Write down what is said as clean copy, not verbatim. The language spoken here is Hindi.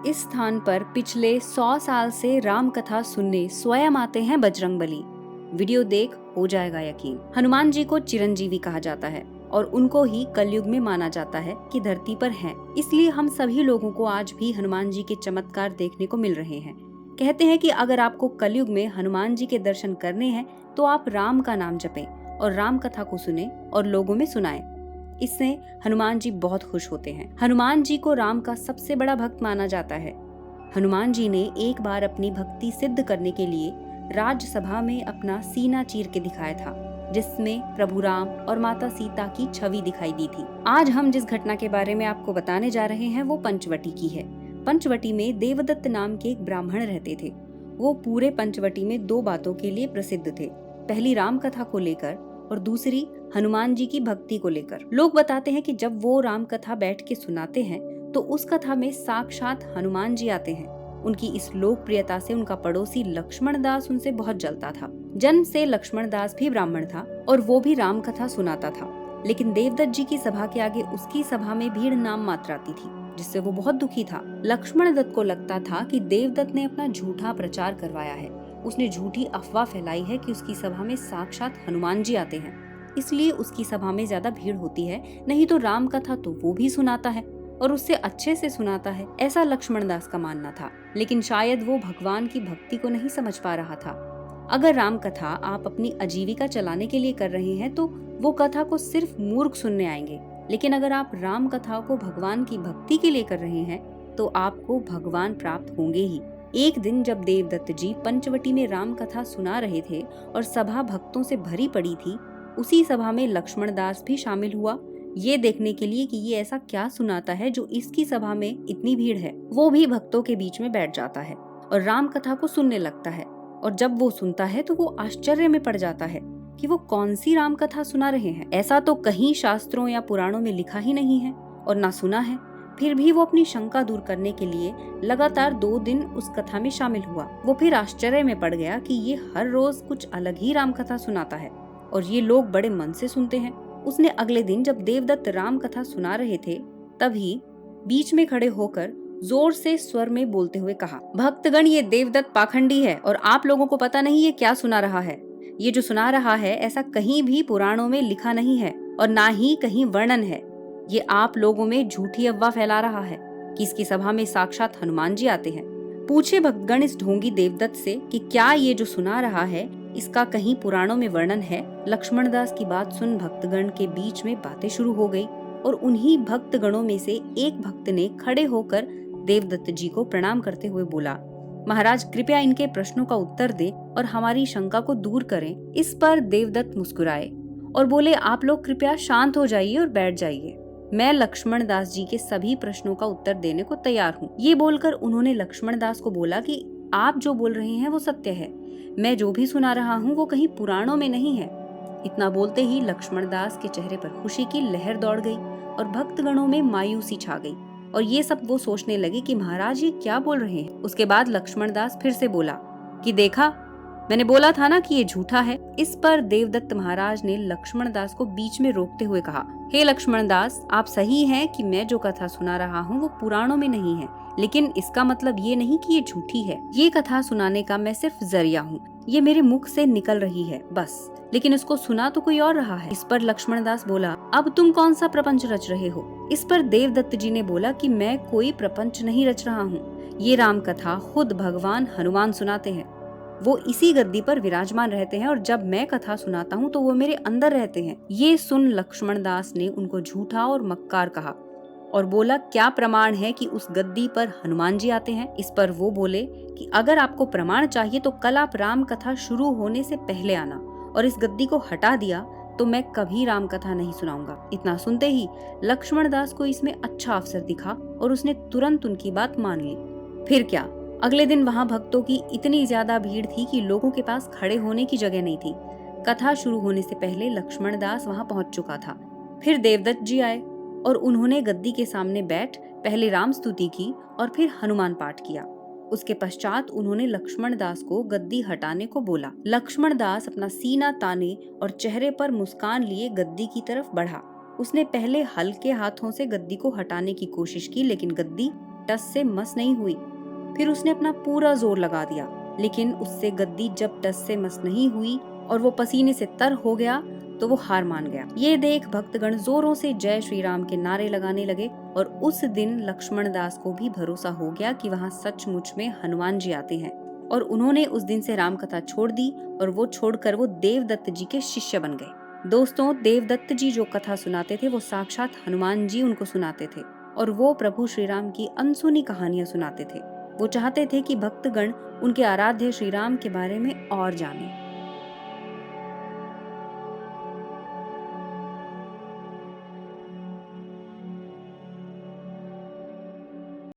इस स्थान पर पिछले 100 साल से राम कथा सुनने स्वयं आते हैं बजरंगबली। वीडियो देख हो जाएगा यकीन। हनुमान जी को चिरंजीवी कहा जाता है और उनको ही कलयुग में माना जाता है कि धरती पर हैं। इसलिए हम सभी लोगों को आज भी हनुमान जी के चमत्कार देखने को मिल रहे हैं। कहते हैं कि अगर आपको कलयुग में हनुमान जी के दर्शन करने हैं तो आप राम का नाम जपें और राम कथा को सुने और लोगों में सुनाएं। इससे हनुमान जी बहुत खुश होते हैं। हनुमान जी को राम का सबसे बड़ा भक्त माना जाता है। हनुमान जी ने एक बार अपनी भक्ति सिद्ध करने के लिए राज्यसभा में अपना सीना चीर के दिखाया था, जिसमें प्रभु राम और माता सीता की छवि दिखाई दी थी। आज हम जिस घटना के बारे में आपको बताने जा रहे हैं वो पंचवटी की है। पंचवटी में देवदत्त नाम के एक ब्राह्मण रहते थे। वो पूरे पंचवटी में 2 बातों के लिए प्रसिद्ध थे। पहली राम कथा को लेकर और दूसरी हनुमान जी की भक्ति को लेकर। लोग बताते हैं कि जब वो राम कथा बैठ के सुनाते हैं तो उस कथा में साक्षात हनुमान जी आते हैं। उनकी इस लोकप्रियता से उनका पड़ोसी लक्ष्मण दास उनसे बहुत जलता था। जन्म से लक्ष्मण दास भी ब्राह्मण था और वो भी राम कथा सुनाता था, लेकिन देवदत्त जी की सभा के आगे उसकी सभा में भीड़ नाम मात्र आती थी, जिससे वो बहुत दुखी था। लक्ष्मण दत्त को लगता था कि देवदत्त ने अपना झूठा प्रचार करवाया है। उसने झूठी अफवाह फैलाई है कि उसकी सभा में साक्षात हनुमान जी आते हैं, इसलिए उसकी सभा में ज्यादा भीड़ होती है। नहीं तो राम कथा तो वो भी सुनाता है और उससे अच्छे से सुनाता है, ऐसा लक्ष्मण दास का मानना था। लेकिन शायद वो भगवान की भक्ति को नहीं समझ पा रहा था। अगर राम कथा आप अपनी आजीविका चलाने के लिए कर रहे हैं तो वो कथा को सिर्फ मूर्ख सुनने आएंगे, लेकिन अगर आप राम कथा को भगवान की भक्ति के लिए कर रहे हैं तो आपको भगवान प्राप्त होंगे ही। एक दिन जब देवदत्त जी पंचवटी में राम कथा सुना रहे थे और सभा भक्तों से भरी पड़ी थी, उसी सभा में लक्ष्मण दास भी शामिल हुआ, ये देखने के लिए कि ये ऐसा क्या सुनाता है जो इसकी सभा में इतनी भीड़ है। वो भी भक्तों के बीच में बैठ जाता है और राम कथा को सुनने लगता है। और जब वो सुनता है तो वो आश्चर्य में पड़ जाता है कि वो कौन सी राम कथा सुना रहे हैं। ऐसा तो कहीं शास्त्रों या पुराणों में लिखा ही नहीं है और ना सुना है। फिर भी वो अपनी शंका दूर करने के लिए लगातार 2 दिन उस कथा में शामिल हुआ। वो फिर आश्चर्य में पड़ गया कि ये हर रोज कुछ अलग ही राम कथा सुनाता है और ये लोग बड़े मन से सुनते हैं। उसने अगले दिन जब देवदत्त राम कथा सुना रहे थे तभी बीच में खड़े होकर जोर से स्वर में बोलते हुए कहा, भक्तगण, ये देवदत्त पाखंडी है और आप लोगों को पता नहीं ये क्या सुना रहा है। ये जो सुना रहा है ऐसा कहीं भी पुराणों में लिखा नहीं है और ना ही कहीं वर्णन है। ये आप लोगों में झूठी अफवाह फैला रहा है कि इसकी सभा में साक्षात हनुमान जी आते हैं। पूछे भक्तगण इस ढोंगी देवदत्त से कि क्या ये जो सुना रहा है इसका कहीं पुराणों में वर्णन है। लक्ष्मण दास की बात सुन भक्तगण के बीच में बातें शुरू हो गई और उन्हीं भक्तगणों में से एक भक्त ने खड़े होकर देवदत्त जी को प्रणाम करते हुए बोला, महाराज कृपया इनके प्रश्नों का उत्तर दें और हमारी शंका को दूर करें। इस पर देवदत्त मुस्कुराए और बोले, आप लोग कृपया शांत हो जाइए और बैठ जाइए। मैं लक्ष्मण दास जी के सभी प्रश्नों का उत्तर देने को तैयार हूँ। ये बोलकर उन्होंने लक्ष्मण दास को बोला कि आप जो बोल रहे हैं वो सत्य है। मैं जो भी सुना रहा हूँ वो कहीं पुराणों में नहीं है। इतना बोलते ही लक्ष्मण दास के चेहरे पर खुशी की लहर दौड़ गई और भक्तगणों में मायूसी छा गई और ये सब वो सोचने लगे कि महाराज ये क्या बोल रहे हैं। उसके बाद लक्ष्मण दास फिर से बोला कि देखा, मैंने बोला था ना कि ये झूठा है। इस पर देवदत्त महाराज ने लक्ष्मण दास को बीच में रोकते हुए कहा, हे लक्ष्मण दास, आप सही हैं कि मैं जो कथा सुना रहा हूँ वो पुराणों में नहीं है, लेकिन इसका मतलब ये नहीं कि ये झूठी है। ये कथा सुनाने का मैं सिर्फ जरिया हूँ। ये मेरे मुख से निकल रही है बस, लेकिन इसको सुना तो कोई और रहा है। इस पर लक्ष्मण दास बोला, अब तुम कौन सा प्रपंच रच रहे हो। इस पर देवदत्त जी ने बोला कि मैं कोई प्रपंच नहीं रच रहा हूँ। ये राम कथा खुद भगवान हनुमान सुनाते हैं। वो इसी गद्दी पर विराजमान रहते हैं और जब मैं कथा सुनाता हूँ तो वो मेरे अंदर रहते हैं। ये सुन लक्ष्मण दास ने उनको झूठा और मक्कार कहा और बोला, क्या प्रमाण है कि उस गद्दी पर हनुमान जी आते हैं। इस पर वो बोले कि अगर आपको प्रमाण चाहिए तो कल आप राम कथा शुरू होने से पहले आना और इस गद्दी को हटा दिया तो मैं कभी राम कथा नहीं सुनाऊंगा। इतना सुनते ही लक्ष्मण दास को इसमें अच्छा अवसर दिखा और उसने तुरंत उनकी बात मान ली। फिर क्या, अगले दिन वहाँ भक्तों की इतनी ज्यादा भीड़ थी कि लोगों के पास खड़े होने की जगह नहीं थी। कथा शुरू होने से पहले लक्ष्मण दास वहाँ पहुँच चुका था। फिर देवदत्त जी आए और उन्होंने गद्दी के सामने बैठ पहले राम स्तुति की और फिर हनुमान पाठ किया। उसके पश्चात उन्होंने लक्ष्मण दास को गद्दी हटाने को बोला। लक्ष्मण दास अपना सीना ताने और चेहरे पर मुस्कान लिए गद्दी की तरफ बढ़ा। उसने पहले हल्के हाथों से गद्दी को हटाने की कोशिश की, लेकिन गद्दी टस से मस नहीं हुई। फिर उसने अपना पूरा जोर लगा दिया, लेकिन उससे गद्दी जब टस से मस नहीं हुई और वो पसीने से तर हो गया तो वो हार मान गया। ये देख भक्तगण जोरों से जय श्री राम के नारे लगाने लगे और उस दिन लक्ष्मण दास को भी भरोसा हो गया कि वहाँ सचमुच में हनुमान जी आते हैं, और उन्होंने उस दिन से राम कथा छोड़ दी और वो छोड़कर वो देवदत्त जी के शिष्य बन गए। दोस्तों, देवदत्त जी जो कथा सुनाते थे वो साक्षात हनुमान जी उनको सुनाते थे, और वो प्रभु श्री राम की अनसुनी कहानियां सुनाते थे। वो चाहते थे कि भक्तगण उनके आराध्य श्री राम के बारे में और जाने।